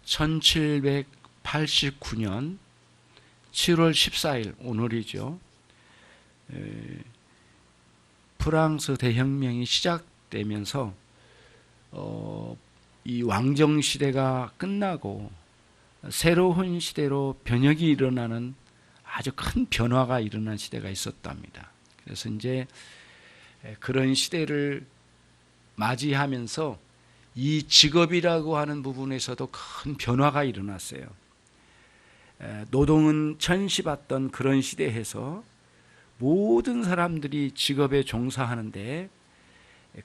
1789년 7월 14일 오늘이죠. 프랑스 대혁명이 시작되면서 이 왕정시대가 끝나고 새로운 시대로 변혁이 일어나는 아주 큰 변화가 일어난 시대가 있었답니다. 그래서 이제 그런 시대를 맞이하면서 이 직업이라고 하는 부분에서도 큰 변화가 일어났어요. 노동은 천시받던 그런 시대에서 모든 사람들이 직업에 종사하는데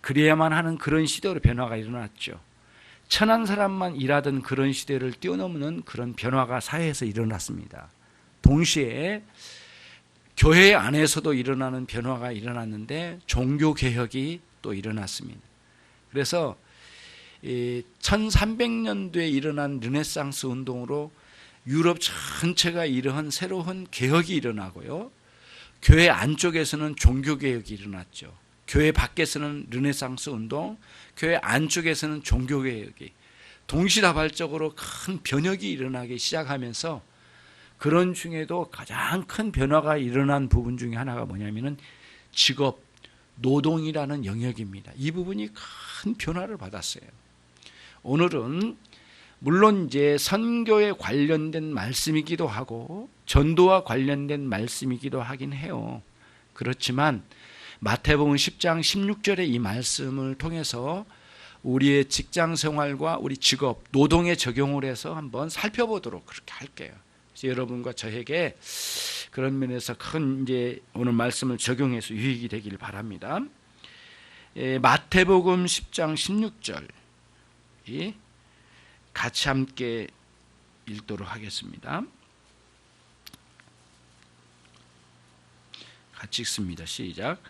그래야만 하는 그런 시대로 변화가 일어났죠. 천한 사람만 일하던 그런 시대를 뛰어넘는 그런 변화가 사회에서 일어났습니다. 동시에 교회 안에서도 일어나는 변화가 일어났는데 종교개혁이 또 일어났습니다. 그래서 1300년도에 일어난 르네상스 운동으로 유럽 전체가 이러한 새로운 개혁이 일어나고요. 교회 안쪽에서는 종교개혁이 일어났죠. 교회 밖에서는 르네상스 운동, 교회 안쪽에서는 종교개혁이 동시다발적으로 큰 변혁이 일어나기 시작하면서 그런 중에도 가장 큰 변화가 일어난 부분 중에 하나가 뭐냐면은 직업, 노동이라는 영역입니다. 이 부분이 큰 변화를 받았어요. 오늘은 물론 이제 선교에 관련된 말씀이기도 하고 전도와 관련된 말씀이기도 하긴 해요. 그렇지만 마태복음 10장 16절의 이 말씀을 통해서 우리의 직장 생활과 우리 직업, 노동에 적용을 해서 한번 살펴보도록 그렇게 할게요. 그래서 여러분과 저에게 그런 면에서 큰 이제 오늘 말씀을 적용해서 유익이 되길 바랍니다. 마태복음 10장 16절 같이 함께 읽도록 하겠습니다. 같이 읽습니다. 시작.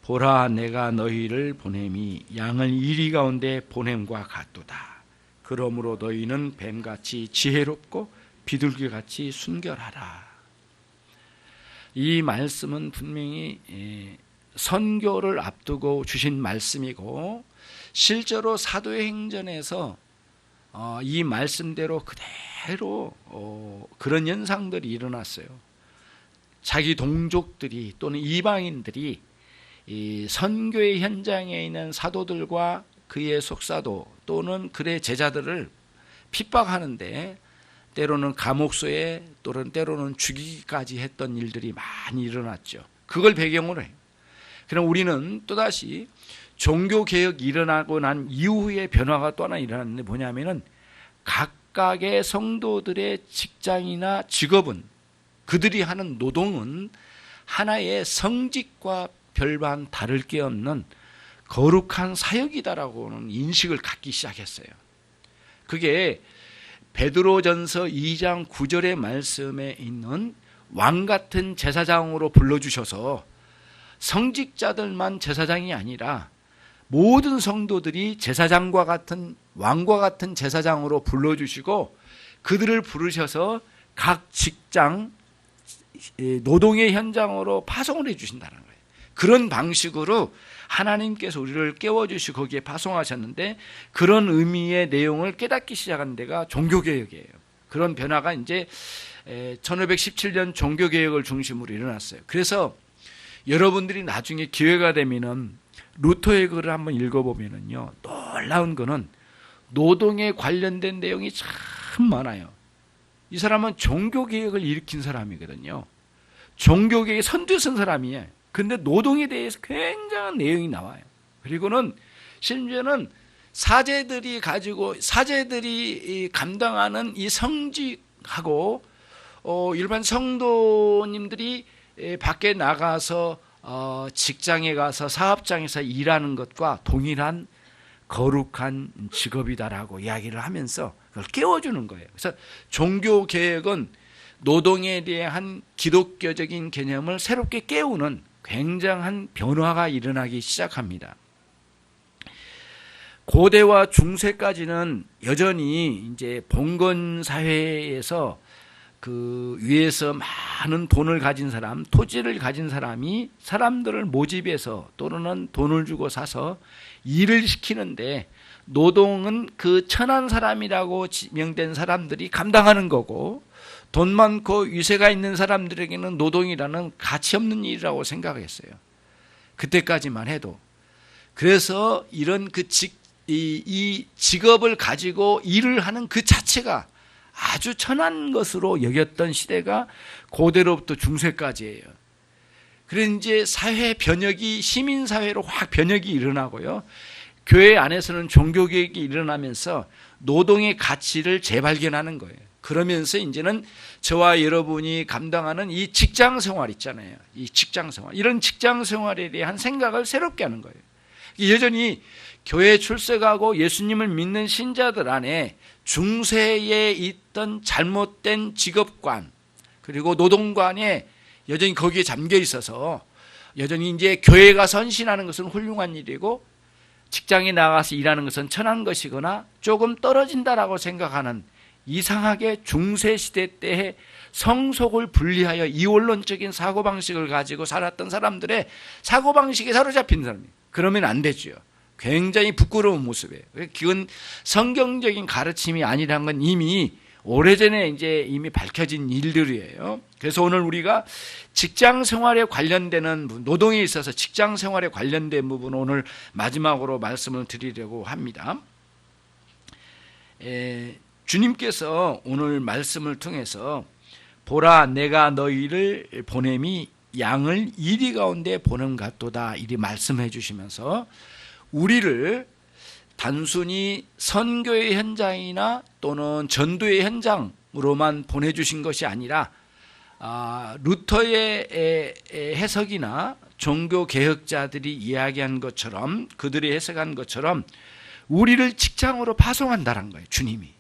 보라, 내가 너희를 보냄이 양을 이리 가운데 보냄과 같도다. 그러므로 너희는 뱀같이 지혜롭고 비둘기같이 순결하라. 이 말씀은 분명히 선교를 앞두고 주신 말씀이고 실제로 사도의 행전에서 이 말씀대로 그대로 그런 현상들이 일어났어요. 자기 동족들이 또는 이방인들이 이 선교의 현장에 있는 사도들과 그의 속사도 또는 그의 제자들을 핍박하는데 때로는 감옥소에 또는 때로는 죽이기까지 했던 일들이 많이 일어났죠. 그걸 배경으로 해요. 그럼 우리는 또다시 종교개혁이 일어나고 난 이후의 변화가 또 하나 일어났는데 뭐냐면은 각각의 성도들의 직장이나 직업은 그들이 하는 노동은 하나의 성직과 별반 다를 게 없는 거룩한 사역이다라고는 인식을 갖기 시작했어요. 그게 베드로전서 2장 9절의 말씀에 있는 왕같은 제사장으로 불러주셔서 성직자들만 제사장이 아니라 모든 성도들이 제사장과 같은 왕과 같은 제사장으로 불러주시고 그들을 부르셔서 각 직장 노동의 현장으로 파송을 해주신다는 거예요. 그런 방식으로 하나님께서 우리를 깨워주시고 거기에 파송하셨는데 그런 의미의 내용을 깨닫기 시작한 데가 종교개혁이에요. 그런 변화가 이제 1517년 종교개혁을 중심으로 일어났어요. 그래서 여러분들이 나중에 기회가 되면은 루터의 글을 한번 읽어보면은요, 놀라운 거는 노동에 관련된 내용이 참 많아요. 이 사람은 종교개혁을 일으킨 사람이거든요. 종교개혁의 선두 선 사람이에요. 근데 노동에 대해서 굉장한 내용이 나와요. 그리고는 심지어는 사제들이 감당하는 이 성직하고 일반 성도님들이 밖에 나가서 직장에 가서 사업장에서 일하는 것과 동일한 거룩한 직업이다라고 이야기를 하면서 그걸 깨워주는 거예요. 그래서 종교개혁은 노동에 대한 기독교적인 개념을 새롭게 깨우는 굉장한 변화가 일어나기 시작합니다. 고대와 중세까지는 여전히 이제 봉건 사회에서 그 위에서 많은 돈을 가진 사람, 토지를 가진 사람이 사람들을 모집해서 또는 돈을 주고 사서 일을 시키는데 노동은 그 천한 사람이라고 지명된 사람들이 감당하는 거고, 돈 많고 위세가 있는 사람들에게는 노동이라는 가치 없는 일이라고 생각했어요. 그때까지만 해도. 그래서 이런 이 직업을 가지고 일을 하는 그 자체가 아주 천한 것으로 여겼던 시대가 고대로부터 중세까지예요. 그래서 이제 사회 변혁이 시민사회로 확 변혁이 일어나고요. 교회 안에서는 종교개혁이 일어나면서 노동의 가치를 재발견하는 거예요. 그러면서 이제는 저와 여러분이 감당하는 이 직장 생활 있잖아요. 이 직장 생활. 이런 직장 생활에 대한 생각을 새롭게 하는 거예요. 여전히 교회 출석하고 예수님을 믿는 신자들 안에 중세에 있던 잘못된 직업관 그리고 노동관에 여전히 거기에 잠겨 있어서 여전히 이제 교회 가서 헌신하는 것은 훌륭한 일이고 직장에 나가서 일하는 것은 천한 것이거나 조금 떨어진다라고 생각하는 이상하게 중세시대 때의 성속을 분리하여 이원론적인 사고방식을 가지고 살았던 사람들의 사고방식에 사로잡힌 사람이에요. 그러면 안 되죠. 굉장히 부끄러운 모습이에요. 그건 성경적인 가르침이 아니란 건 이미 오래전에 이미 밝혀진 일들이에요. 그래서 오늘 우리가 직장 생활에 관련되는 노동에 있어서 직장 생활에 관련된 부분 오늘 마지막으로 말씀을 드리려고 합니다. 주님께서 오늘 말씀을 통해서 보라 내가 너희를 보냄이 양을 이리 가운데 보냄 같도다 이리 말씀해 주시면서 우리를 단순히 선교의 현장이나 또는 전도의 현장으로만 보내주신 것이 아니라 루터의 해석이나 종교개혁자들이 이야기한 것처럼 그들이 해석한 것처럼 우리를 직장으로 파송한다는 거예요. 주님이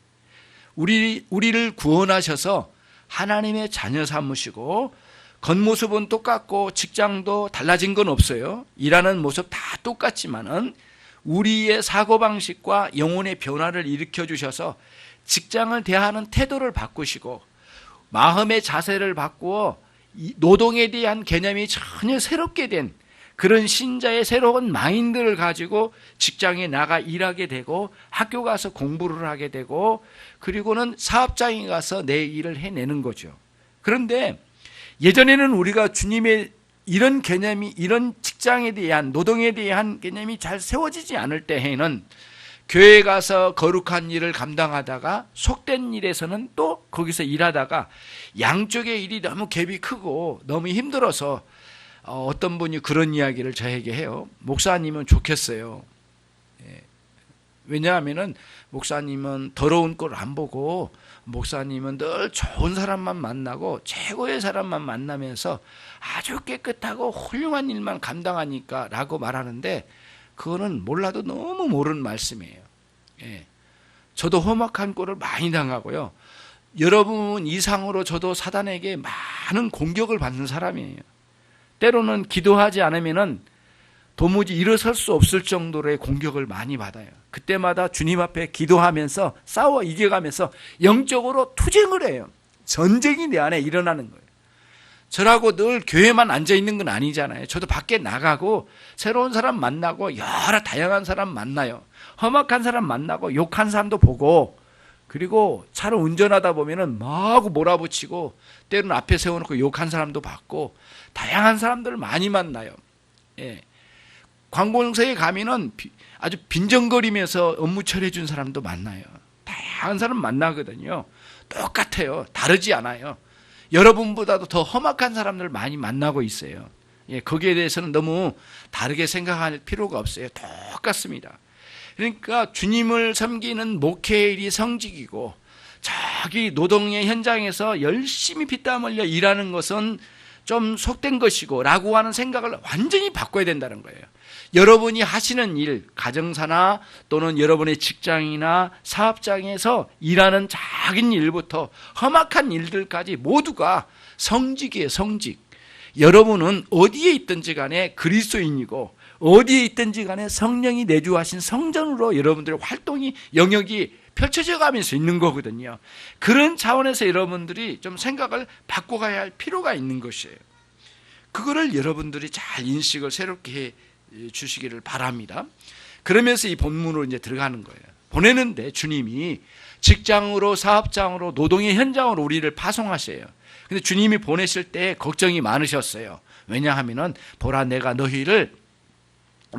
우리를 구원하셔서 하나님의 자녀 삼으시고 겉모습은 똑같고 직장도 달라진 건 없어요. 일하는 모습 다 똑같지만은 우리의 사고방식과 영혼의 변화를 일으켜 주셔서 직장을 대하는 태도를 바꾸시고 마음의 자세를 바꾸어 노동에 대한 개념이 전혀 새롭게 된 그런 신자의 새로운 마인드를 가지고 직장에 나가 일하게 되고 학교 가서 공부를 하게 되고 그리고는 사업장에 가서 내 일을 해내는 거죠. 그런데 예전에는 우리가 주님의 이런 개념이 이런 직장에 대한 노동에 대한 개념이 잘 세워지지 않을 때에는 교회에 가서 거룩한 일을 감당하다가 속된 일에서는 또 거기서 일하다가 양쪽의 일이 너무 갭이 크고 너무 힘들어서 어떤 분이 그런 이야기를 저에게 해요. 목사님은 좋겠어요. 왜냐하면 목사님은 더러운 꼴 안 보고 목사님은 늘 좋은 사람만 만나고 최고의 사람만 만나면서 아주 깨끗하고 훌륭한 일만 감당하니까 라고 말하는데 그거는 몰라도 너무 모르는 말씀이에요. 저도 험악한 꼴을 많이 당하고요. 여러분 이상으로 저도 사단에게 많은 공격을 받는 사람이에요. 때로는 기도하지 않으면은 도무지 일어설 수 없을 정도로의 공격을 많이 받아요. 그때마다 주님 앞에 기도하면서 싸워 이겨가면서 영적으로 투쟁을 해요. 전쟁이 내 안에 일어나는 거예요. 저라고 늘 교회만 앉아있는 건 아니잖아요. 저도 밖에 나가고 새로운 사람 만나고 여러 다양한 사람 만나요. 험악한 사람 만나고 욕한 사람도 보고 그리고 차를 운전하다 보면은 막 몰아붙이고 때로는 앞에 세워놓고 욕한 사람도 봤고 다양한 사람들을 많이 만나요. 관공서에 가면은 아주 빈정거리면서 업무 처리해 준 사람도 만나요. 다양한 사람 만나거든요. 똑같아요. 다르지 않아요. 여러분보다도 더 험악한 사람들을 많이 만나고 있어요. 거기에 대해서는 너무 다르게 생각할 필요가 없어요. 똑같습니다. 그러니까 주님을 섬기는 목회의 일이 성직이고 자기 노동의 현장에서 열심히 피땀 흘려 일하는 것은 좀 속된 것이고 라고 하는 생각을 완전히 바꿔야 된다는 거예요. 여러분이 하시는 일, 가정사나 또는 여러분의 직장이나 사업장에서 일하는 작은 일부터 험악한 일들까지 모두가 성직이에요. 성직. 여러분은 어디에 있든지 간에 그리스도인이고 어디에 있든지 간에 성령이 내주하신 성전으로 여러분들의 활동이 영역이 펼쳐져 가면서 있는 거거든요. 그런 차원에서 여러분들이 좀 생각을 바꿔가야 할 필요가 있는 것이에요. 그거를 여러분들이 잘 인식을 새롭게 해 주시기를 바랍니다. 그러면서 이 본문으로 이제 들어가는 거예요. 보내는데 주님이 직장으로, 사업장으로, 노동의 현장으로 우리를 파송하셔요. 근데 주님이 보내실 때 걱정이 많으셨어요. 왜냐하면은 보라, 내가 너희를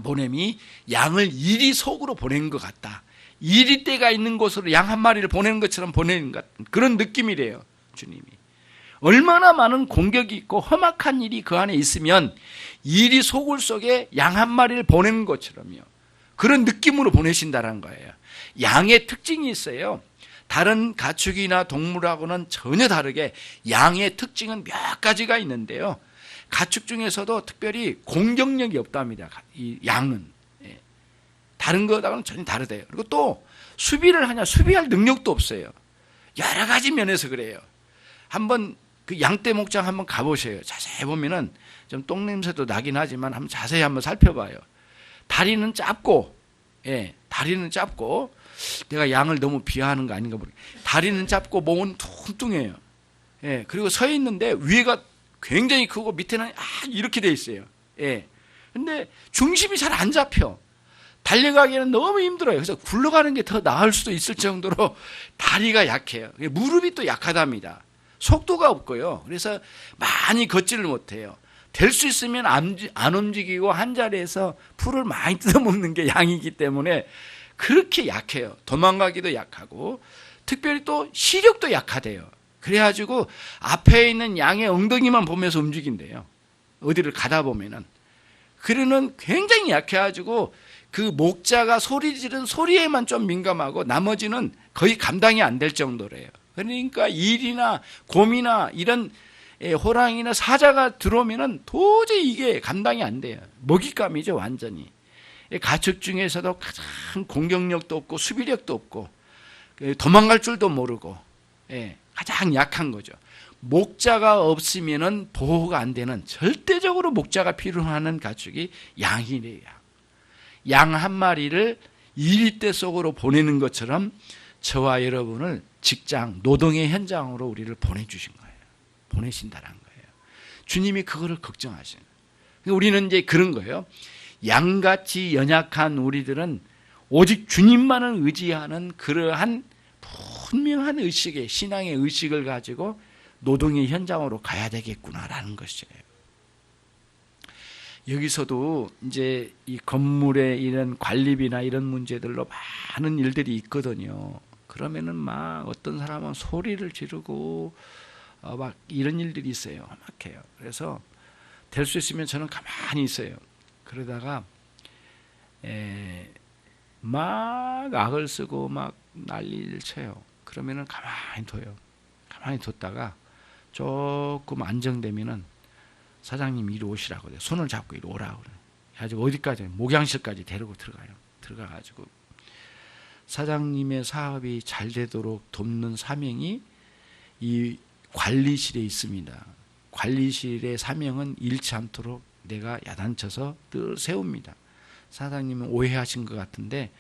보냄이 양을 이리 속으로 보낸 것 같다. 이리 떼가 있는 곳으로 양 한 마리를 보내는 것처럼 보내는 것 같은 그런 느낌이래요. 주님이 얼마나 많은 공격이 있고 험악한 일이 그 안에 있으면 이리 소굴 속에 양 한 마리를 보내는 것처럼요, 그런 느낌으로 보내신다는 거예요. 양의 특징이 있어요. 다른 가축이나 동물하고는 전혀 다르게 양의 특징은 몇 가지가 있는데요, 가축 중에서도 특별히 공격력이 없답니다. 이 양은 다른 것하고는 전혀 다르대요. 그리고 또 수비를 하냐, 수비할 능력도 없어요. 여러 가지 면에서 그래요. 한번 그 양떼 목장 한번 가보세요. 자세히 보면은 좀 똥냄새도 나긴 하지만 한번 자세히 한번 살펴봐요. 다리는 짧고, 다리는 짧고, 내가 양을 너무 비하하는 거 아닌가 모르겠어요. 다리는 짧고 몸은 뚱뚱해요. 그리고 서 있는데 위에가 굉장히 크고 밑에는 이렇게 돼 있어요. 근데 중심이 잘 안 잡혀. 달려가기에는 너무 힘들어요. 그래서 굴러가는 게 더 나을 수도 있을 정도로 다리가 약해요. 무릎이 또 약하답니다. 속도가 없고요. 그래서 많이 걷지를 못해요. 될 수 있으면 안 움직이고 한 자리에서 풀을 많이 뜯어먹는 게 양이기 때문에 그렇게 약해요. 도망가기도 약하고 특별히 또 시력도 약하대요. 그래가지고 앞에 있는 양의 엉덩이만 보면서 움직인대요. 어디를 가다 보면은. 그러는 굉장히 약해가지고 그 목자가 소리 지른 소리에만 좀 민감하고 나머지는 거의 감당이 안 될 정도래요. 그러니까 일이나 곰이나 이런 호랑이나 사자가 들어오면은 도저히 이게 감당이 안 돼요. 먹잇감이죠, 완전히. 가축 중에서도 가장 공격력도 없고 수비력도 없고 도망갈 줄도 모르고 가장 약한 거죠. 목자가 없으면은 보호가 안 되는, 절대적으로 목자가 필요한 가축이 양이래요. 양 한 마리를 이리떼 속으로 보내는 것처럼 저와 여러분을 직장, 노동의 현장으로 우리를 보내주신 거예요. 보내신다는 거예요. 주님이 그거를 걱정하시는 거예요. 우리는 이제 그런 거예요. 양같이 연약한 우리들은 오직 주님만을 의지하는 그러한 분명한 의식의, 신앙의 의식을 가지고 노동의 현장으로 가야 되겠구나라는 것이에요. 여기서도 이제 이 건물의 이런 관리비나 이런 문제들로 많은 일들이 있거든요. 그러면은 막 어떤 사람은 소리를 지르고 막 이런 일들이 있어요. 막해요. 그래서 될 수 있으면 저는 가만히 있어요. 그러다가 막 악을 쓰고 막 난리를 쳐요. 그러면은 가만히 둬요. 가만히 뒀다가 조금 안정되면은 사장님 이리 오시라고 그래요. 손을 잡고 이리 오라고 그래요. 가지고 어디까지? 목양실까지 데리고 들어가요. 들어가가지고 사장님의 사업이 잘 되도록 돕는 사명이 이 관리실에 있습니다. 관리실의 사명은 잃지 않도록 내가 야단쳐서 늘 세웁니다. 사장님은 오해하신 것 같은데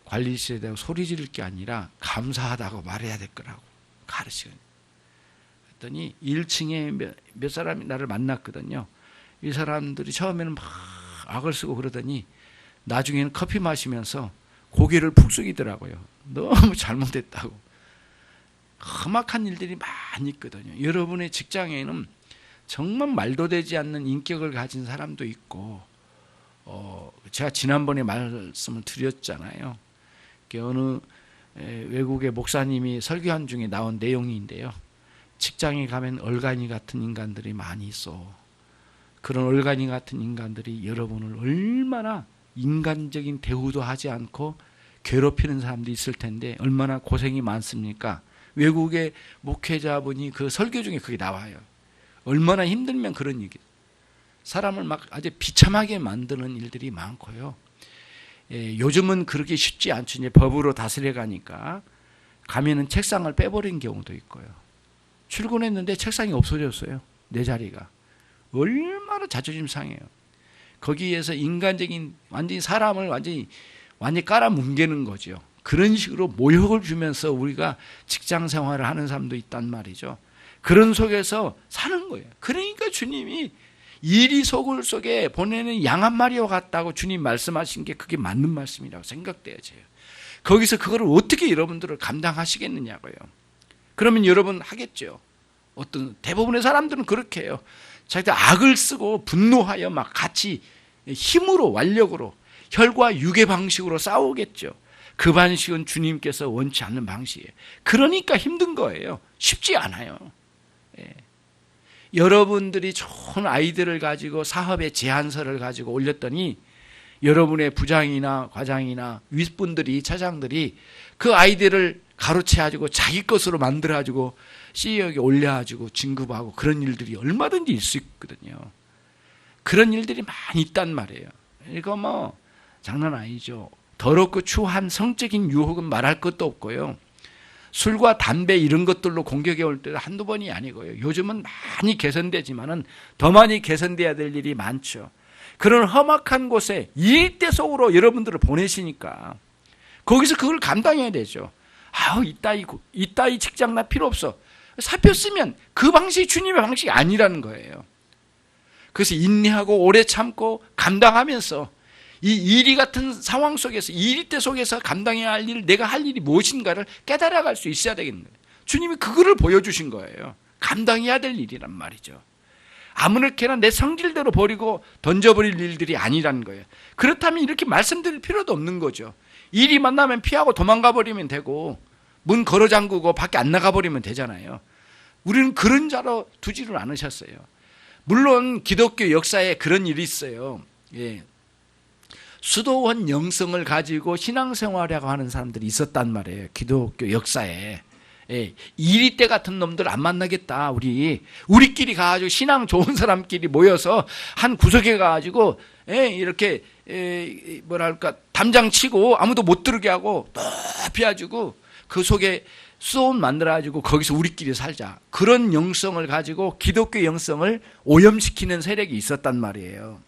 관리실에 대고 소리 지를 게 아니라 감사하다고 말해야 될 거라고 가르치거든요. 그랬더니 1층에 몇 사람이 나를 만났거든요. 이 사람들이 처음에는 막 악을 쓰고 그러더니 나중에는 커피 마시면서 고개를 푹 숙이더라고요. 너무 잘못했다고. 험악한 일들이 많이 있거든요. 여러분의 직장에는 정말 말도 되지 않는 인격을 가진 사람도 있고, 제가 지난번에 말씀을 드렸잖아요. 어느 외국의 목사님이 설교한 중에 나온 내용인데요. 직장에 가면 얼간이 같은 인간들이 많이 있어. 그런 얼간이 같은 인간들이 여러분을 얼마나 인간적인 대우도 하지 않고 괴롭히는 사람도 있을 텐데 얼마나 고생이 많습니까? 외국의 목회자분이 그 설교 중에 그게 나와요. 얼마나 힘들면 그런 얘기. 사람을 막 아주 비참하게 만드는 일들이 많고요. 요즘은 그렇게 쉽지 않죠. 이제 법으로 다스려 가니까 가면은 책상을 빼버린 경우도 있고요. 출근했는데 책상이 없어졌어요. 내 자리가. 얼마나 자존심 상해요. 거기에서 인간적인 완전히 사람을 완전히 깔아뭉개는 거죠. 그런 식으로 모욕을 주면서 우리가 직장 생활을 하는 사람도 있단 말이죠. 그런 속에서 사는 거예요. 그러니까 주님이 이리 소굴 속에 보내는 양 한 마리와 같다고 주님 말씀하신 게 그게 맞는 말씀이라고 생각돼야죠. 거기서 그걸 어떻게 여러분들을 감당하시겠느냐고요. 그러면 여러분 하겠죠. 어떤 대부분의 사람들은 그렇게 해요. 자기들 악을 쓰고 분노하여 막 같이 힘으로 완력으로 혈과 육의 방식으로 싸우겠죠. 그 방식은 주님께서 원치 않는 방식이에요. 그러니까 힘든 거예요. 쉽지 않아요. 예. 여러분들이 좋은 아이들을 가지고 사업의 제안서를 가지고 올렸더니 여러분의 부장이나 과장이나 윗분들이 차장들이 그 아이들을 가로채가지고 자기 것으로 만들어가지고 CEO에게 올려가지고 진급하고 그런 일들이 얼마든지 있을 수 있거든요. 그런 일들이 많이 있단 말이에요. 이거 뭐 장난 아니죠. 더럽고 추한 성적인 유혹은 말할 것도 없고요. 술과 담배 이런 것들로 공격해 올 때도 한두 번이 아니고요. 요즘은 많이 개선되지만은 더 많이 개선돼야 될 일이 많죠. 그런 험악한 곳에 일대 속으로 여러분들을 보내시니까 거기서 그걸 감당해야 되죠. 아우 이따위 직장 나 필요 없어. 사표 쓰면 그 방식이 주님의 방식이 아니라는 거예요. 그래서 인내하고 오래 참고 감당하면서 이 이리 같은 상황 속에서 이리때 속에서 감당해야 할 일, 내가 할 일이 무엇인가를 깨달아갈 수 있어야 되겠는 거예요. 주님이 그거를 보여주신 거예요. 감당해야 될 일이란 말이죠. 아무렇게나 내 성질대로 버리고 던져버릴 일들이 아니라는 거예요. 그렇다면 이렇게 말씀드릴 필요도 없는 거죠. 일이 만나면 피하고 도망가 버리면 되고 문 걸어 잠그고 밖에 안 나가 버리면 되잖아요. 우리는 그런 자로 두지를 않으셨어요. 물론 기독교 역사에 그런 일이 있어요. 예. 수도원 영성을 가지고 신앙생활하고 하는 사람들이 있었단 말이에요. 기독교 역사에. 예, 이리때 같은 놈들 안 만나겠다. 우리끼리 가가지고 신앙 좋은 사람끼리 모여서 한 구석에 가가지고 이렇게 뭐랄까 담장 치고 아무도 못 들게 하고 높이 해가지고 그 속에 수도원 만들어가지고 거기서 우리끼리 살자. 그런 영성을 가지고 기독교 영성을 오염시키는 세력이 있었단 말이에요.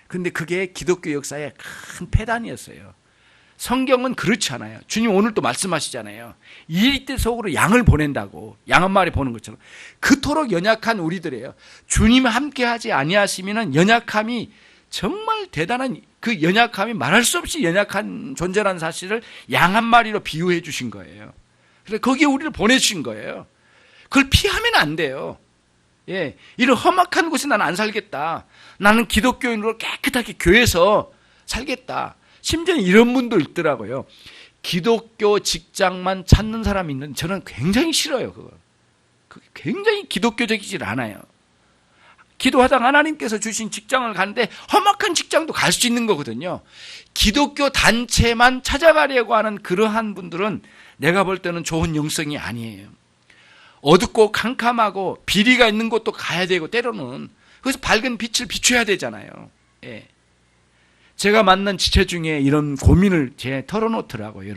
근데 그게 기독교 역사의 큰 폐단이었어요. 성경은 그렇지 않아요. 주님 오늘 또 말씀하시잖아요. 이리때 속으로 양을 보낸다고. 양 한 마리 보는 것처럼. 그토록 연약한 우리들이에요. 주님 함께하지 아니하시면 연약함이 정말 대단한 그 연약함이 말할 수 없이 연약한 존재라는 사실을 양 한 마리로 비유해 주신 거예요. 그래서 거기에 우리를 보내주신 거예요. 그걸 피하면 안 돼요. 예, 이런 험악한 곳에 나는 안 살겠다. 나는 기독교인으로 깨끗하게 교회에서 살겠다. 심지어 이런 분도 있더라고요. 기독교 직장만 찾는 사람이 있는데 저는 굉장히 싫어요. 그거 굉장히 기독교적이질 않아요. 기도하다 하나님께서 주신 직장을 가는데 험악한 직장도 갈 수 있는 거거든요. 기독교 단체만 찾아가려고 하는 그러한 분들은 내가 볼 때는 좋은 영성이 아니에요. 어둡고 캄캄하고 비리가 있는 곳도 가야 되고 때로는 그래서 밝은 빛을 비춰야 되잖아요. 예. 제가 만난 지체 중에 이런 고민을 제 털어놓더라고요.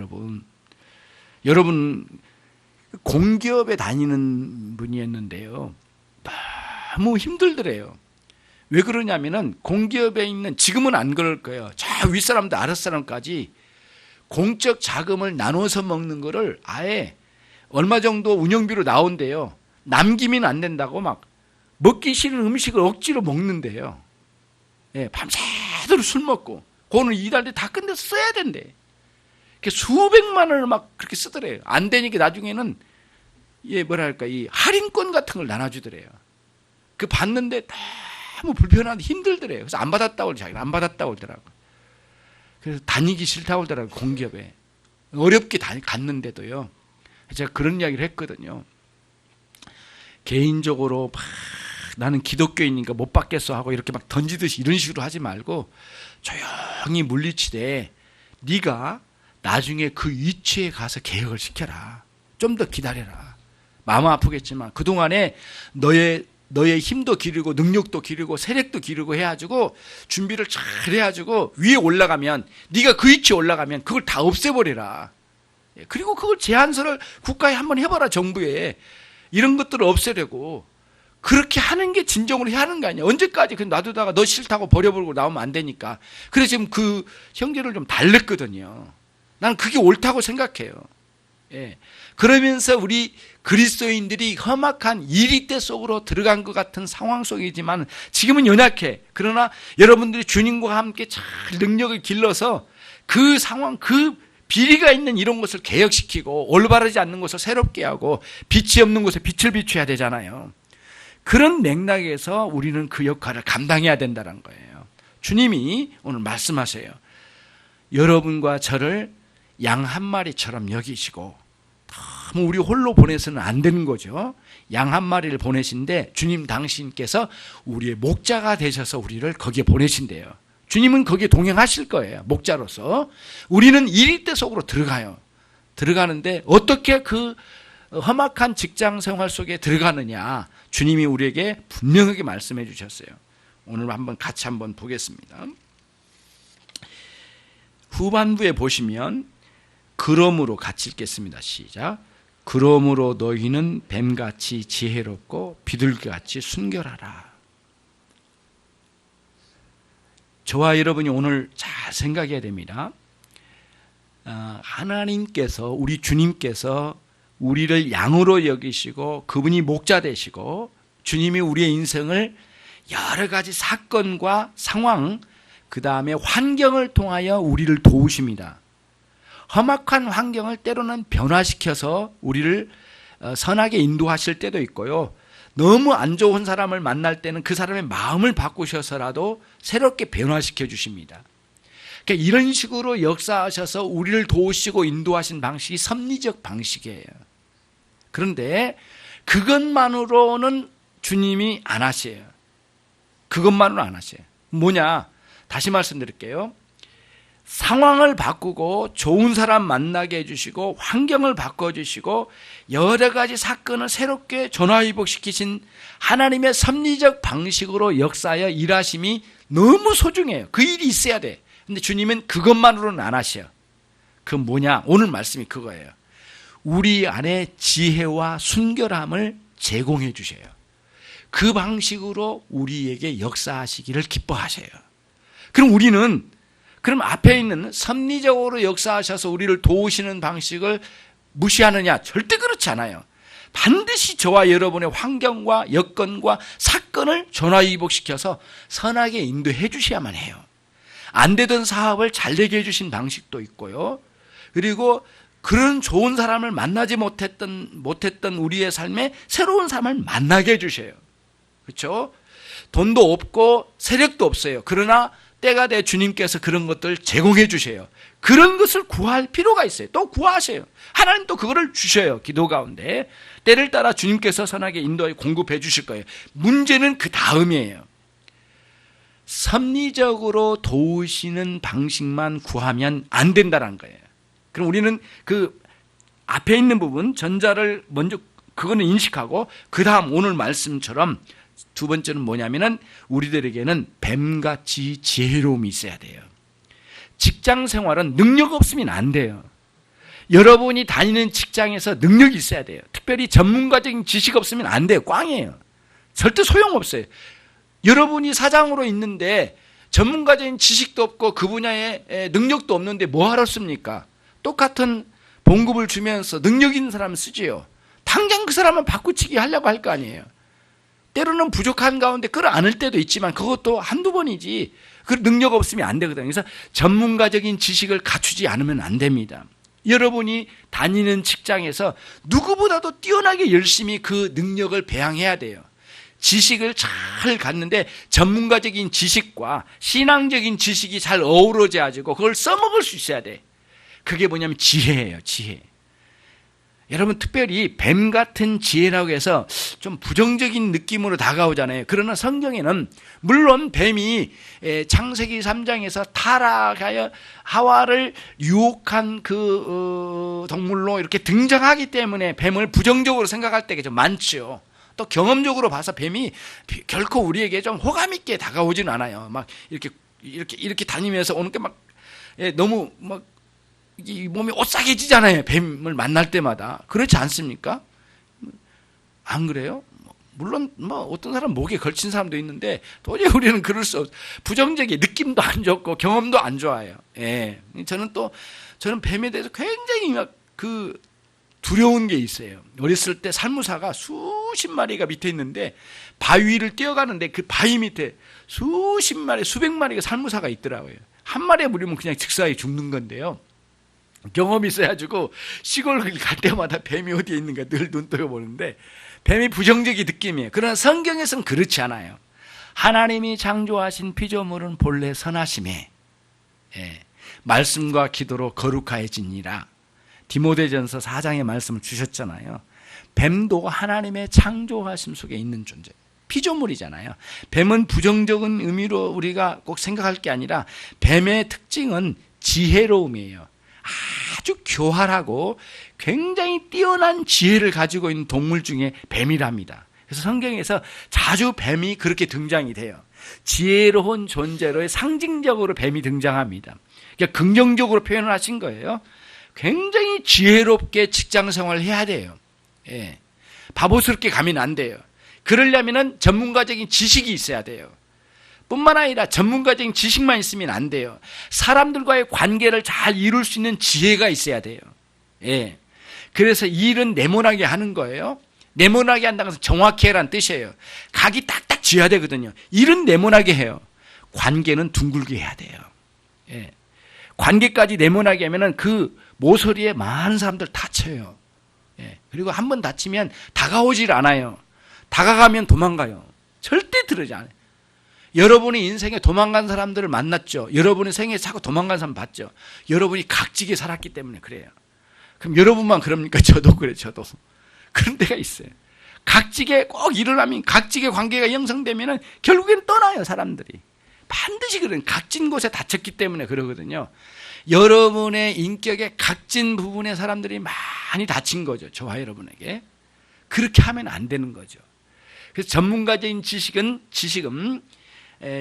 여러분 공기업에 다니는 분이었는데요. 너무 힘들더래요. 왜 그러냐면은 공기업에 있는 지금은 안 그럴 거예요. 저 윗사람도 아랫사람까지 공적 자금을 나눠서 먹는 거를 아예 얼마 정도 운영비로 나온대요. 남기면 안 된다고 막 먹기 싫은 음식을 억지로 먹는데요. 예, 밤새도록 술 먹고 그거는 이달 뒤에 다 끝내서 써야 된대. 수백만 원을 막 그렇게 쓰더래요. 안 되니까 나중에는 이 할인권 같은 걸 나눠주더래요. 그 받는데 너무 불편한데 힘들더래요. 그래서 안 받았다고 자기는 안 받았다고 그러더라고. 그래서 다니기 싫다고 그러더라고. 공기업에 어렵게 갔는데도요. 제가 그런 이야기를 했거든요. 개인적으로 막 나는 기독교인이니까 못 받겠어 하고 이렇게 막 던지듯이 이런 식으로 하지 말고 조용히 물리치되 네가 나중에 그 위치에 가서 개혁을 시켜라. 좀 더 기다려라. 마음 아프겠지만 그동안에 너의 힘도 기르고 능력도 기르고 세력도 기르고 해가지고 준비를 잘 해가지고 위에 올라가면 네가 그 위치에 올라가면 그걸 다 없애버려라. 그리고 그걸 제안서를 국가에 한번 해봐라. 정부에 이런 것들을 없애려고 그렇게 하는 게 진정으로 해야 하는 거 아니야. 언제까지 그냥 놔두다가 너 싫다고 버려버리고 나오면 안 되니까. 그래서 지금 그 형제를 좀 달랬거든요. 나는 그게 옳다고 생각해요. 예. 그러면서 우리 그리스도인들이 험악한 이리때 속으로 들어간 것 같은 상황 속이지만 지금은 연약해. 그러나 여러분들이 주님과 함께 잘 능력을 길러서 그 상황, 그 비리가 있는 이런 것을 개혁시키고 올바르지 않는 것을 새롭게 하고 빛이 없는 곳에 빛을 비춰야 되잖아요. 그런 맥락에서 우리는 그 역할을 감당해야 된다는 거예요. 주님이 오늘 말씀하세요. 여러분과 저를 양 한 마리처럼 여기시고 너무 우리 홀로 보내서는 안 되는 거죠. 양 한 마리를 보내신데 주님 당신께서 우리의 목자가 되셔서 우리를 거기에 보내신대요. 주님은 거기에 동행하실 거예요. 목자로서. 우리는 이리때 속으로 들어가요. 들어가는데 어떻게 그 험악한 직장 생활 속에 들어가느냐, 주님이 우리에게 분명하게 말씀해 주셨어요. 오늘 같이 한번 보겠습니다. 후반부에 보시면 그러므로 같이 읽겠습니다. 시작. 그러므로 너희는 뱀같이 지혜롭고 비둘기같이 순결하라. 저와 여러분이 오늘 잘 생각해야 됩니다. 하나님께서, 우리 주님께서 우리를 양으로 여기시고 그분이 목자 되시고 주님이 우리의 인생을 여러 가지 사건과 상황, 그 다음에 환경을 통하여 우리를 도우십니다. 험악한 환경을 때로는 변화시켜서 우리를 선하게 인도하실 때도 있고요. 너무 안 좋은 사람을 만날 때는 그 사람의 마음을 바꾸셔서라도 새롭게 변화시켜 주십니다. 그러니까 이런 식으로 역사하셔서 우리를 도우시고 인도하신 방식이 섭리적 방식이에요. 그런데 그것만으로는 주님이 안 하세요. 그것만으로는 안 하세요. 뭐냐? 다시 말씀드릴게요. 상황을 바꾸고 좋은 사람 만나게 해주시고 환경을 바꿔주시고 여러 가지 사건을 새롭게 전화위복시키신 하나님의 섭리적 방식으로 역사하여 일하심이 너무 소중해요. 그 일이 있어야 돼. 근데 주님은 그것만으로는 안 하셔요. 그 뭐냐? 오늘 말씀이 그거예요. 우리 안에 지혜와 순결함을 제공해 주셔요. 그 방식으로 우리에게 역사하시기를 기뻐하셔요. 그럼 우리는 그럼 앞에 있는 섭리적으로 역사하셔서 우리를 도우시는 방식을 무시하느냐? 절대 그렇지 않아요. 반드시 저와 여러분의 환경과 여건과 사건을 전화위복시켜서 선하게 인도해 주셔야만 해요. 안 되던 사업을 잘 되게 해주신 방식도 있고요. 그리고 그런 좋은 사람을 만나지 못했던 우리의 삶에 새로운 사람을 만나게 해주셔요. 그렇죠? 돈도 없고 세력도 없어요. 그러나 때가 돼 주님께서 그런 것들 제공해 주셔요. 그런 것을 구할 필요가 있어요. 또 구하세요. 하나님 또 그거를 주셔요. 기도 가운데. 때를 따라 주님께서 선하게 인도해 공급해 주실 거예요. 문제는 그 다음이에요. 섭리적으로 도우시는 방식만 구하면 안 된다는 거예요. 그럼 우리는 그 앞에 있는 부분 전자를 먼저 그거는 인식하고 그 다음 오늘 말씀처럼 두 번째는 뭐냐면은 우리들에게는 뱀같이 지혜로움이 있어야 돼요. 직장 생활은 능력 없으면 안 돼요. 여러분이 다니는 직장에서 능력이 있어야 돼요. 특별히 전문가적인 지식 없으면 안 돼요. 꽝이에요. 절대 소용없어요. 여러분이 사장으로 있는데 전문가적인 지식도 없고 그 분야에 능력도 없는데 뭐 하러 씁니까? 똑같은 봉급을 주면서 능력 있는 사람은 쓰지요. 당장 그 사람은 바꾸치기 하려고 할 거 아니에요. 때로는 부족한 가운데 끌어안을 때도 있지만 그것도 한두 번이지 그 능력 없으면 안 되거든요. 그래서 전문가적인 지식을 갖추지 않으면 안 됩니다. 여러분이 다니는 직장에서 누구보다도 뛰어나게 열심히 그 능력을 배양해야 돼요. 지식을 잘 갖는데 전문가적인 지식과 신앙적인 지식이 잘 어우러져 가지고 그걸 써먹을 수 있어야 돼. 그게 뭐냐면 지혜예요. 지혜. 여러분 특별히 뱀 같은 지혜라고 해서 좀 부정적인 느낌으로 다가오잖아요. 그러나 성경에는 물론 뱀이 창세기 3장에서 타락하여 하와를 유혹한 그 동물로 이렇게 등장하기 때문에 뱀을 부정적으로 생각할 때가 좀 많죠. 또 경험적으로 봐서 뱀이 결코 우리에게 좀 호감 있게 다가오지는 않아요. 막 이렇게 다니면서 오는 게 막 너무 막 이 몸이 오싹해지잖아요. 뱀을 만날 때마다. 그렇지 않습니까? 안 그래요? 물론 어떤 사람 목에 걸친 사람도 있는데 도저히 우리는 그럴 수 없어요. 부정적인 느낌도 안 좋고 경험도 안 좋아요. 예. 저는 뱀에 대해서 굉장히 두려운 게 있어요. 어렸을 때 살무사가 수십 마리가 밑에 있는데 바위 위를 뛰어가는데 그 바위 밑에 수십 마리, 수백 마리가 살무사가 있더라고요. 한 마리에 물리면 그냥 즉사에 죽는 건데요. 경험이 있어가지고 시골 갈 때마다 뱀이 어디에 있는가 늘 눈떠 보는데 뱀이 부정적인 느낌이에요. 그러나 성경에서는 그렇지 않아요. 하나님이 창조하신 피조물은 본래 선하심에 말씀과 기도로 거룩하여지니라. 디모데전서 4장의 말씀을 주셨잖아요. 뱀도 하나님의 창조하심 속에 있는 존재, 피조물이잖아요. 뱀은 부정적인 의미로 우리가 꼭 생각할 게 아니라 뱀의 특징은 지혜로움이에요. 아주 교활하고 굉장히 뛰어난 지혜를 가지고 있는 동물 중에 뱀이랍니다. 그래서 성경에서 자주 뱀이 그렇게 등장이 돼요. 지혜로운 존재로의 상징적으로 뱀이 등장합니다. 그러니까 긍정적으로 표현을 하신 거예요. 굉장히 지혜롭게 직장생활을 해야 돼요. 예. 바보스럽게 가면 안 돼요. 그러려면 전문가적인 지식이 있어야 돼요. 뿐만 아니라 전문가적인 지식만 있으면 안 돼요. 사람들과의 관계를 잘 이룰 수 있는 지혜가 있어야 돼요. 예. 그래서 일은 네모나게 하는 거예요. 네모나게 한다는 것은 정확히 해라는 뜻이에요. 각이 딱딱 쥐어야 되거든요. 일은 네모나게 해요. 관계는 둥글게 해야 돼요. 예. 관계까지 네모나게 하면은 그 모서리에 많은 사람들 다쳐요. 예. 그리고 한번 다치면 다가오질 않아요. 다가가면 도망가요. 절대 들어오지 않아요. 여러분이 인생에 도망간 사람들을 만났죠. 여러분의 생에 자꾸 도망간 사람 봤죠. 여러분이 각지게 살았기 때문에 그래요. 그럼 여러분만 그럽니까? 저도 그래, 저도. 그런 데가 있어요. 각지게 꼭 일어나면, 각지게 관계가 형성되면은 결국엔 떠나요, 사람들이. 반드시 그런 각진 곳에 다쳤기 때문에 그러거든요. 여러분의 인격의 각진 부분에 사람들이 많이 다친 거죠. 저와 여러분에게. 그렇게 하면 안 되는 거죠. 그래서 전문가적인 지식은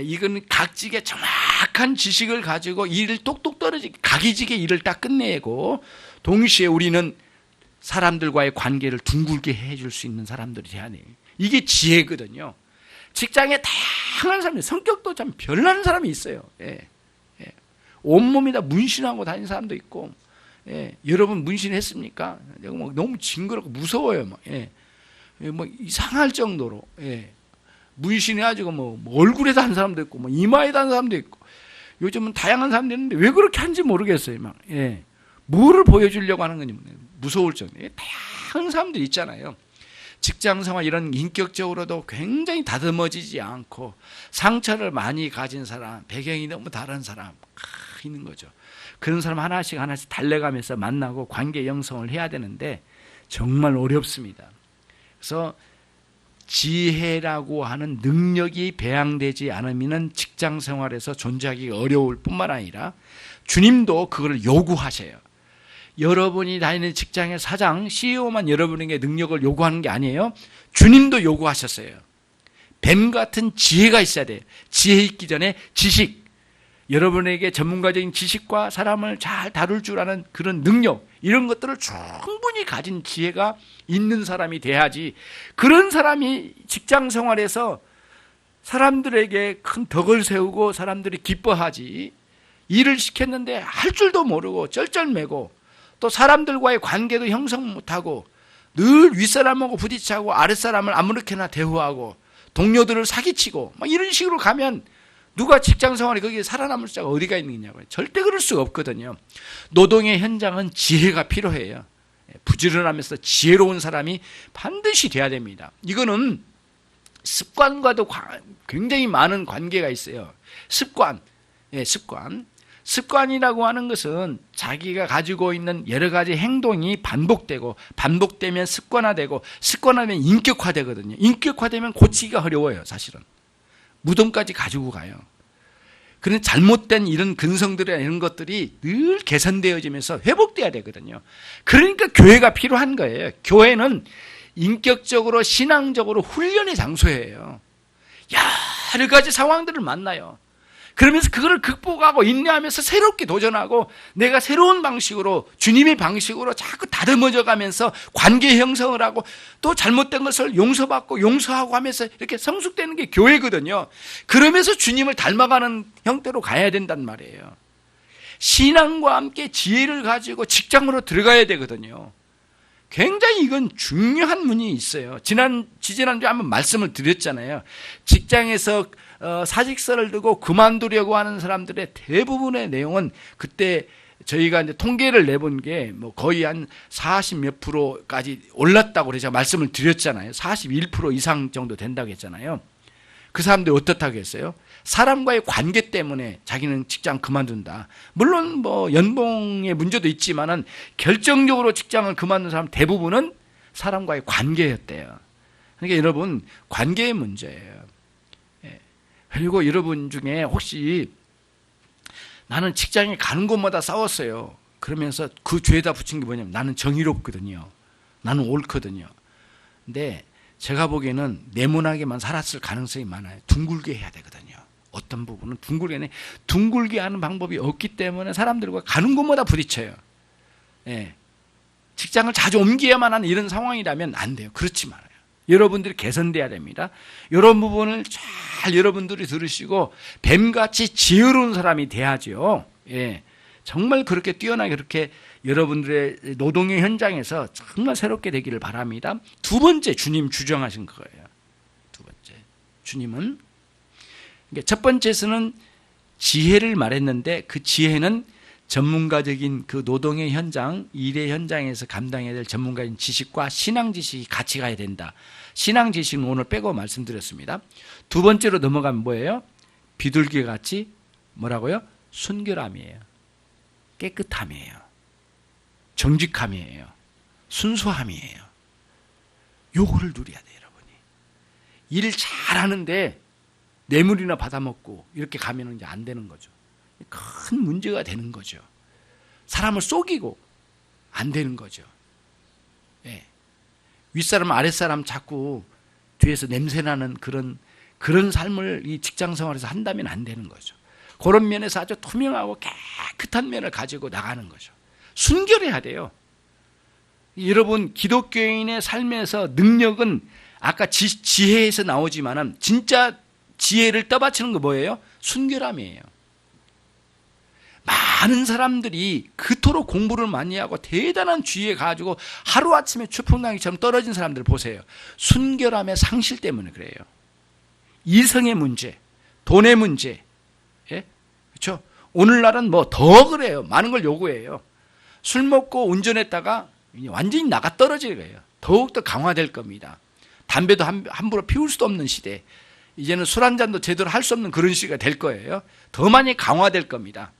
이건 각지게 정확한 지식을 가지고 일을 똑똑 떨어지게 각이지게 일을 딱 끝내고 동시에 우리는 사람들과의 관계를 둥글게 해줄 수 있는 사람들이 돼야 돼요. 이게 지혜거든요. 직장에 다양한 사람이, 성격도 참 별나는 사람이 있어요. 예. 예. 온몸이 다 문신하고 다니는 사람도 있고, 예. 여러분 문신했습니까? 뭐 너무 징그럽고 무서워요. 막. 예. 뭐 이상할 정도로. 예. 문신해가지고 뭐 얼굴에도 한 사람도 있고, 뭐 이마에도 한 사람도 있고, 요즘은 다양한 사람들이 있는데 왜 그렇게 하는지 모르겠어요. 막. 예. 뭐를 보여주려고 하는 건지 무서울 정도로. 다양한 사람들이 있잖아요. 직장생활 이런 인격적으로도 굉장히 다듬어지지 않고 상처를 많이 가진 사람, 배경이 너무 다른 사람 있는 거죠. 그런 사람 하나씩 달래가면서 만나고 관계 형성을 해야 되는데 정말 어렵습니다. 그래서 지혜라고 하는 능력이 배양되지 않으면 직장생활에서 존재하기 어려울 뿐만 아니라 주님도 그걸 요구하셔요. 여러분이 다니는 직장의 사장, CEO만 여러분에게 능력을 요구하는 게 아니에요. 주님도 요구하셨어요. 뱀 같은 지혜가 있어야 돼요. 지혜 있기 전에 지식, 여러분에게 전문가적인 지식과 사람을 잘 다룰 줄 아는 그런 능력, 이런 것들을 충분히 가진 지혜가 있는 사람이 돼야지, 그런 사람이 직장 생활에서 사람들에게 큰 덕을 세우고 사람들이 기뻐하지, 일을 시켰는데 할 줄도 모르고 쩔쩔매고 또 사람들과의 관계도 형성 못하고 늘 윗사람하고 부딪히고 아랫사람을 아무렇게나 대우하고 동료들을 사기치고 막 이런 식으로 가면 누가 직장생활에 거기에 살아남을 수가 어디가 있느냐고요. 절대 그럴 수가 없거든요. 노동의 현장은 지혜가 필요해요. 부지런하면서 지혜로운 사람이 반드시 돼야 됩니다. 이거는 습관과도 굉장히 많은 관계가 있어요. 습관. 습관이라고 하는 것은 자기가 가지고 있는 여러 가지 행동이 반복되면 습관화되고 습관화되면 인격화되거든요. 인격화되면 고치기가 어려워요, 사실은. 무덤까지 가지고 가요. 그런 잘못된 이런 근성들이나 이런 것들이 늘 개선되어지면서 회복돼야 되거든요. 그러니까 교회가 필요한 거예요. 교회는 인격적으로 신앙적으로 훈련의 장소예요. 여러 가지 상황들을 만나요. 그러면서 그거를 극복하고 인내하면서 새롭게 도전하고 내가 새로운 방식으로, 주님의 방식으로 자꾸 다듬어져 가면서 관계 형성을 하고 또 잘못된 것을 용서받고 용서하고 하면서 이렇게 성숙되는 게 교회거든요. 그러면서 주님을 닮아가는 형태로 가야 된단 말이에요. 신앙과 함께 지혜를 가지고 직장으로 들어가야 되거든요. 굉장히 이건 중요한 문이 있어요. 지지난주에 한번 말씀을 드렸잖아요. 직장에서 사직서를 두고 그만두려고 하는 사람들의 대부분의 내용은 그때 저희가 이제 통계를 내본 게 뭐 거의 한 40몇 %까지 올랐다고 그래서 제가 말씀을 드렸잖아요. 41% 이상 정도 된다고 했잖아요. 그 사람들이 어떻다고 했어요? 사람과의 관계 때문에 자기는 직장 그만둔다. 물론 뭐 연봉의 문제도 있지만은 결정적으로 직장을 그만둔 사람 대부분은 사람과의 관계였대요. 그러니까 여러분, 관계의 문제예요. 그리고 여러분 중에 혹시 나는 직장에 가는 곳마다 싸웠어요. 그러면서 그 죄에다 붙인 게 뭐냐면 나는 정의롭거든요. 나는 옳거든요. 근데 제가 보기에는 네모나게만 살았을 가능성이 많아요. 둥글게 해야 되거든요. 어떤 부분은 둥글게 하는 방법이 없기 때문에 사람들과 가는 곳마다 부딪혀요. 예. 직장을 자주 옮겨야만 하는 이런 상황이라면 안 돼요. 그렇지 말아요. 여러분들이 개선돼야 됩니다. 이런 부분을 잘 여러분들이 들으시고 뱀같이 지혜로운 사람이 돼야죠. 예. 정말 그렇게 뛰어나게 그렇게 여러분들의 노동의 현장에서 정말 새롭게 되기를 바랍니다. 두 번째, 주님 주장하신 거예요. 두 번째, 주님은 첫 번째에서는 지혜를 말했는데 그 지혜는 전문가적인 그 노동의 현장, 일의 현장에서 감당해야 될 전문가인 지식과 신앙 지식이 같이 가야 된다. 신앙 지식은 오늘 빼고 말씀드렸습니다. 두 번째로 넘어가면 뭐예요? 비둘기같이 뭐라고요? 순결함이에요. 깨끗함이에요. 정직함이에요. 순수함이에요. 요거를 누려야 돼요, 여러분이. 일 잘하는데 뇌물이나 받아먹고 이렇게 가면 이제 안 되는 거죠. 큰 문제가 되는 거죠. 사람을 속이고 안 되는 거죠. 예. 윗사람 아랫사람 자꾸 뒤에서 냄새나는 그런 삶을 이 직장 생활에서 한다면 안 되는 거죠. 그런 면에서 아주 투명하고 깨끗한 면을 가지고 나가는 거죠. 순결해야 돼요. 여러분, 기독교인의 삶에서 능력은 아까 지혜에서 나오지만은 진짜 지혜를 떠받치는 거 뭐예요? 순결함이에요. 많은 사람들이 그토록 공부를 많이 하고 대단한 지혜 가지고 하루아침에 추풍나기처럼 떨어진 사람들 보세요. 순결함의 상실 때문에 그래요. 이성의 문제, 돈의 문제, 예? 그렇죠? 오늘날은 뭐 더 그래요. 많은 걸 요구해요. 술 먹고 운전했다가 완전히 나가 떨어질 거예요. 더욱더 강화될 겁니다. 담배도 함부로 피울 수도 없는 시대. 이제는 술 한 잔도 제대로 할 수 없는 그런 시기가 될 거예요. 더 많이 강화될 겁니다.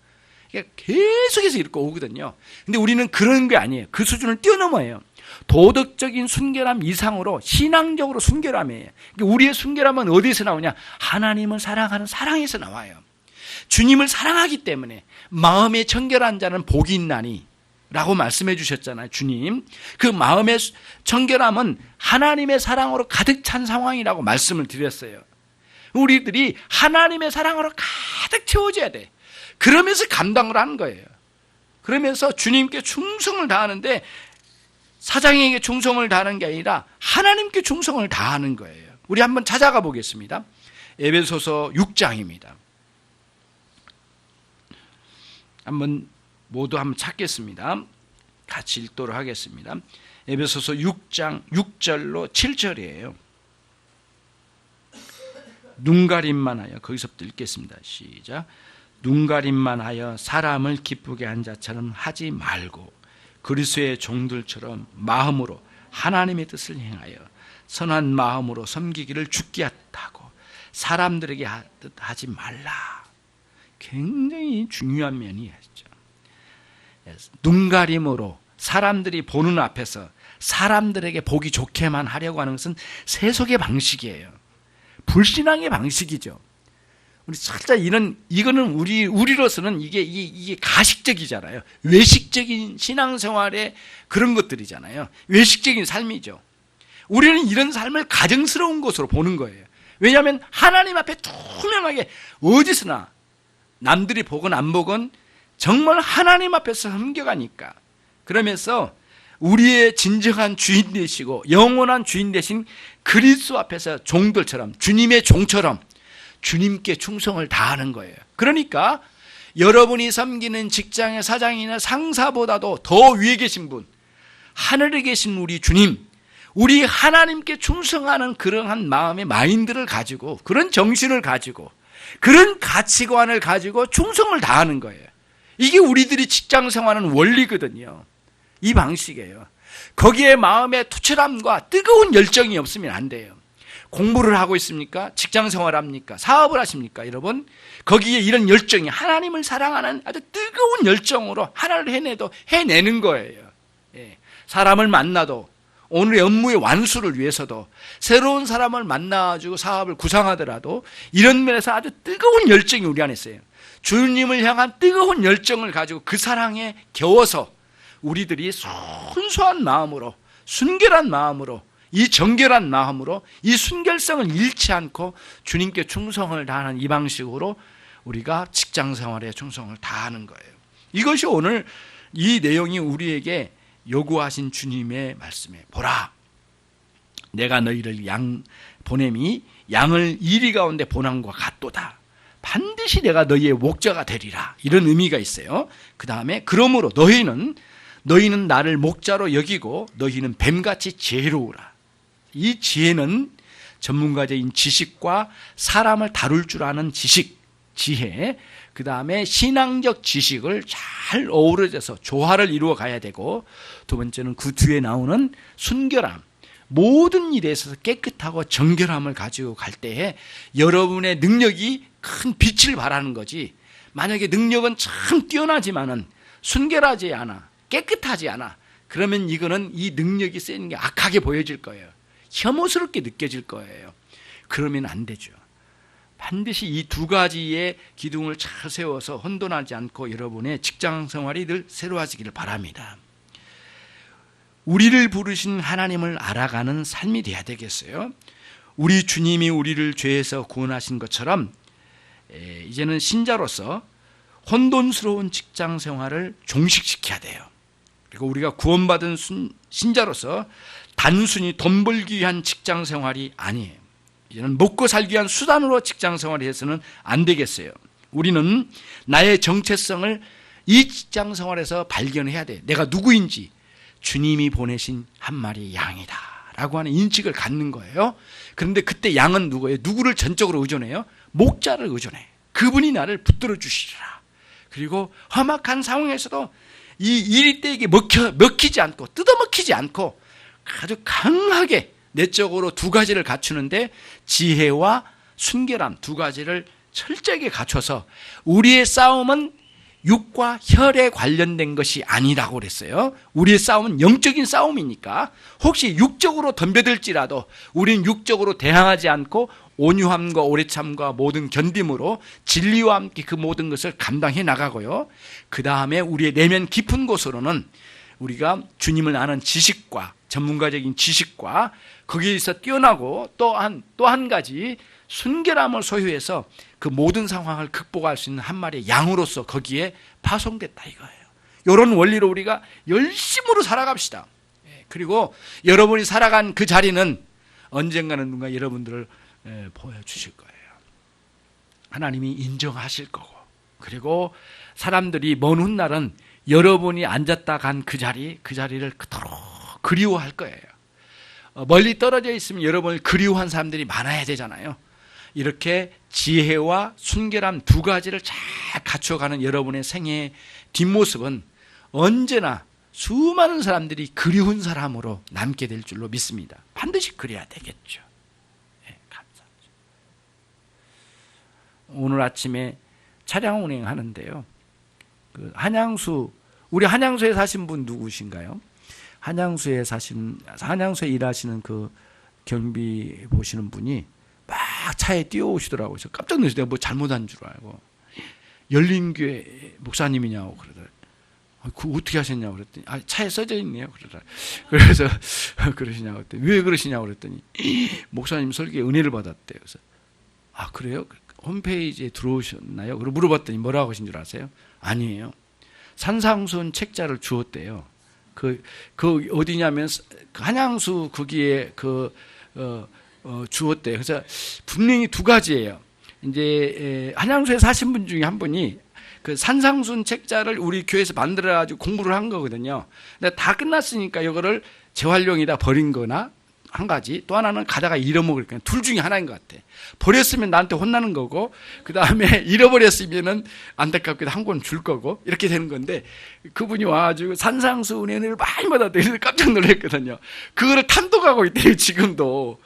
계속해서 이렇게 오거든요. 근데 우리는 그런 게 아니에요. 그 수준을 뛰어넘어요. 도덕적인 순결함 이상으로 신앙적으로 순결함이에요. 우리의 순결함은 어디에서 나오냐? 하나님을 사랑하는 사랑에서 나와요. 주님을 사랑하기 때문에 마음의 청결한 자는 복이 있나니 라고 말씀해 주셨잖아요. 주님. 그 마음의 청결함은 하나님의 사랑으로 가득 찬 상황이라고 말씀을 드렸어요. 우리들이 하나님의 사랑으로 가득 채워져야 돼. 그러면서 감당을 하는 거예요. 그러면서 주님께 충성을 다하는데 사장에게 충성을 다하는 게 아니라 하나님께 충성을 다하는 거예요. 우리 한번 찾아가 보겠습니다. 에베소서 6장입니다. 모두 한번 찾겠습니다. 같이 읽도록 하겠습니다. 에베소서 6장 6절로 7절이에요. 눈가림만 하여, 거기서부터 읽겠습니다. 시작. 눈가림만 하여 사람을 기쁘게 한 자처럼 하지 말고 그리스도의 종들처럼 마음으로 하나님의 뜻을 행하여 선한 마음으로 섬기기를 죽게 하고 사람들에게 하듯 하지 말라. 굉장히 중요한 면이 있죠. 눈가림으로 사람들이 보는 앞에서 사람들에게 보기 좋게만 하려고 하는 것은 세속의 방식이에요. 불신앙의 방식이죠. 우리 살짝 이거는 우리로서는 이게 가식적이잖아요. 외식적인 신앙생활의 그런 것들이잖아요. 외식적인 삶이죠. 우리는 이런 삶을 가정스러운 것으로 보는 거예요. 왜냐하면 하나님 앞에 투명하게 어디서나 남들이 보건 안 보건 정말 하나님 앞에서 섬겨가니까. 그러면서 우리의 진정한 주인 되시고 영원한 주인 되신 그리스도 앞에서 종들처럼, 주님의 종처럼 주님께 충성을 다하는 거예요. 그러니까 여러분이 섬기는 직장의 사장이나 상사보다도 더 위에 계신 분, 하늘에 계신 우리 주님, 우리 하나님께 충성하는 그러한 마음의 마인드를 가지고, 그런 정신을 가지고, 그런 가치관을 가지고 충성을 다하는 거예요. 이게 우리들이 직장 생활하는 원리거든요. 이 방식이에요. 거기에 마음의 투철함과 뜨거운 열정이 없으면 안 돼요. 공부를 하고 있습니까? 직장 생활합니까? 사업을 하십니까? 여러분, 거기에 이런 열정이 하나님을 사랑하는 아주 뜨거운 열정으로 하나를 해내는 거예요. 예. 사람을 만나도, 오늘의 업무의 완수를 위해서도, 새로운 사람을 만나가지고 사업을 구상하더라도 이런 면에서 아주 뜨거운 열정이 우리 안에 있어요. 주님을 향한 뜨거운 열정을 가지고 그 사랑에 겨워서 우리들이 순수한 마음으로, 순결한 마음으로, 이 정결한 마음으로 이 순결성을 잃지 않고 주님께 충성을 다하는 이 방식으로 우리가 직장 생활에 충성을 다하는 거예요. 이것이 오늘 이 내용이 우리에게 요구하신 주님의 말씀에, 보라, 내가 너희를 보냄이 양을 이리 가운데 보냄과 같도다. 반드시 내가 너희의 목자가 되리라. 이런 의미가 있어요. 그 다음에 그러므로 너희는 나를 목자로 여기고 너희는 뱀같이 지혜로우라. 이 지혜는 전문가적인 지식과 사람을 다룰 줄 아는 지식, 지혜, 그 다음에 신앙적 지식을 잘 어우러져서 조화를 이루어 가야 되고, 두 번째는 그 뒤에 나오는 순결함, 모든 일에 있어서 깨끗하고 정결함을 가지고 갈 때에 여러분의 능력이 큰 빛을 발하는 거지, 만약에 능력은 참 뛰어나지만은 순결하지 않아, 깨끗하지 않아, 그러면 이거는 이 능력이 쓰이는 게 악하게 보여질 거예요. 혐오스럽게 느껴질 거예요. 그러면 안 되죠. 반드시 이 두 가지의 기둥을 잘 세워서 혼돈하지 않고 여러분의 직장 생활이 늘 새로워지기를 바랍니다. 우리를 부르신 하나님을 알아가는 삶이 돼야 되겠어요. 우리 주님이 우리를 죄에서 구원하신 것처럼 이제는 신자로서 혼돈스러운 직장 생활을 종식시켜야 돼요. 그리고 우리가 구원받은 신자로서 단순히 돈 벌기 위한 직장 생활이 아니에요. 이제는 먹고 살기 위한 수단으로 직장 생활을 해서는 안 되겠어요. 우리는 나의 정체성을 이 직장 생활에서 발견해야 돼. 내가 누구인지, 주님이 보내신 한 마리의 양이다 라고 하는 인식을 갖는 거예요. 그런데 그때 양은 누구예요? 누구를 전적으로 의존해요? 목자를 의존해. 그분이 나를 붙들어 주시리라. 그리고 험악한 상황에서도 이 이리떼에게 먹히지 않고, 뜯어먹히지 않고 아주 강하게 내적으로 두 가지를 갖추는데, 지혜와 순결함 두 가지를 철저하게 갖춰서, 우리의 싸움은 육과 혈에 관련된 것이 아니라고 그랬어요. 우리의 싸움은 영적인 싸움이니까 혹시 육적으로 덤벼들지라도 우리는 육적으로 대항하지 않고 온유함과 오래참과 모든 견딤으로 진리와 함께 그 모든 것을 감당해 나가고요. 그 다음에 우리의 내면 깊은 곳으로는 우리가 주님을 아는 지식과 전문가적인 지식과 거기에서 뛰어나고 또 한 가지 순결함을 소유해서 그 모든 상황을 극복할 수 있는 한 마리의 양으로서 거기에 파송됐다 이거예요. 이런 원리로 우리가 열심으로 살아갑시다. 그리고 여러분이 살아간 그 자리는 언젠가는 누가 여러분들을 보여주실 거예요. 하나님이 인정하실 거고, 그리고 사람들이 먼 훗날은 여러분이 앉았다 간 그 자리를 그토록 그리워할 거예요. 멀리 떨어져 있으면 여러분을 그리워한 사람들이 많아야 되잖아요. 이렇게 지혜와 순결함 두 가지를 잘 갖춰가는 여러분의 생애의 뒷모습은 언제나 수많은 사람들이 그리운 사람으로 남게 될 줄로 믿습니다. 반드시 그래야 되겠죠. 네, 감사합니다. 오늘 아침에 차량 운행하는데요, 그 우리 한양수에 사신 분 누구신가요? 한양수에 일하시는 그 경비 보시는 분이 막 차에 뛰어오시더라고요. 그래서 깜짝 놀라서 내가 뭐 잘못한 줄 알고, 열린교회 목사님이냐고 그러더라고요. 그 어떻게 하셨냐고 그랬더니, 차에 써져 있네요 그러더라고요. 그래서 그러시냐고 그랬더니, 왜 그러시냐고 그랬더니 목사님 설교에 은혜를 받았대요. 그래서 그래요? 홈페이지에 들어오셨나요? 그리고 물어봤더니 뭐라고 하신 줄 아세요? 아니에요, 산상수훈 책자를 주었대요. 그 어디냐면 한양수 거기에 주었대요. 그래서 분명히 두 가지예요. 이제 한양수에 사신 분 중에 한 분이 그 산상순 책자를 우리 교회에서 만들어가지고 공부를 한 거거든요. 근데 다 끝났으니까 이거를 재활용이다 버린 거나 한 가지, 또 하나는 가다가 잃어먹을 거예요. 둘 중에 하나인 것 같아. 버렸으면 나한테 혼나는 거고, 그 다음에 잃어버렸으면은 안타깝게도 한 권 줄 거고, 이렇게 되는 건데, 그분이 와가지고 산상수 은혜를 많이 받았대요. 깜짝 놀랐거든요. 그거를 탐독하고 있대요, 지금도.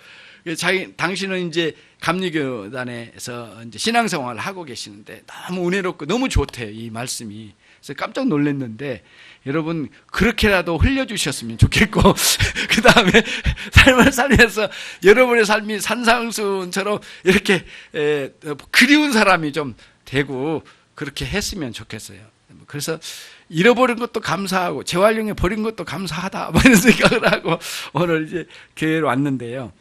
당신은 이제 감리교단에서 이제 신앙생활을 하고 계시는데 너무 은혜롭고 너무 좋대요, 이 말씀이. 그래서 깜짝 놀랐는데, 여러분 그렇게라도 흘려주셨으면 좋겠고 그 다음에 삶을 살면서 여러분의 삶이 산상수훈처럼 이렇게 그리운 사람이 좀 되고 그렇게 했으면 좋겠어요. 그래서 잃어버린 것도 감사하고 재활용해 버린 것도 감사하다 이런 생각을 하고 오늘 이제 교회로 왔는데요.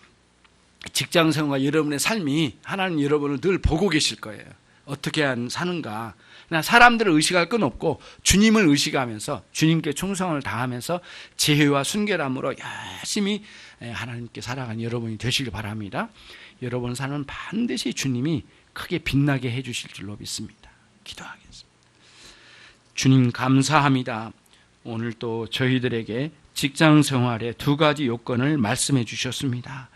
직장생활과 여러분의 삶이 하나님 여러분을 늘 보고 계실 거예요. 어떻게 사는가. 그냥 사람들을 의식할 건 없고 주님을 의식하면서 주님께 충성을 다하면서 지혜와 순결함으로 열심히 하나님께 살아가는 여러분이 되시길 바랍니다. 여러분 삶은 반드시 주님이 크게 빛나게 해 주실 줄로 믿습니다. 기도하겠습니다. 주님 감사합니다. 오늘 또 저희들에게 직장 생활의 두 가지 요건을 말씀해 주셨습니다.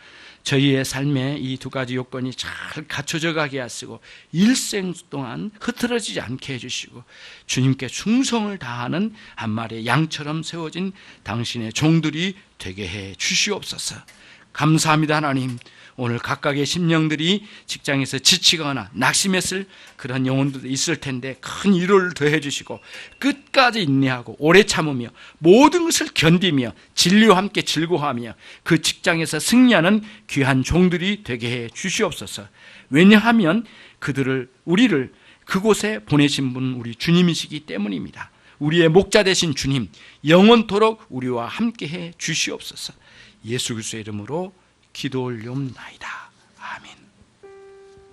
저희의 삶에 이 두 가지 요건이 잘 갖춰져 가게 하시고 일생 동안 흐트러지지 않게 해주시고 주님께 충성을 다하는 한 마리의 양처럼 세워진 당신의 종들이 되게 해 주시옵소서. 감사합니다. 하나님, 오늘 각각의 심령들이 직장에서 지치거나 낙심했을 그런 영혼들도 있을 텐데 큰 위로를 더해 주시고 끝까지 인내하고 오래 참으며 모든 것을 견디며 진리와 함께 즐거워하며 그 직장에서 승리하는 귀한 종들이 되게 해 주시옵소서. 왜냐하면 우리를 그곳에 보내신 분은 우리 주님이시기 때문입니다. 우리의 목자 되신 주님, 영원토록 우리와 함께 해 주시옵소서. 예수 그리스도의 이름으로 기도 올리옵나이다.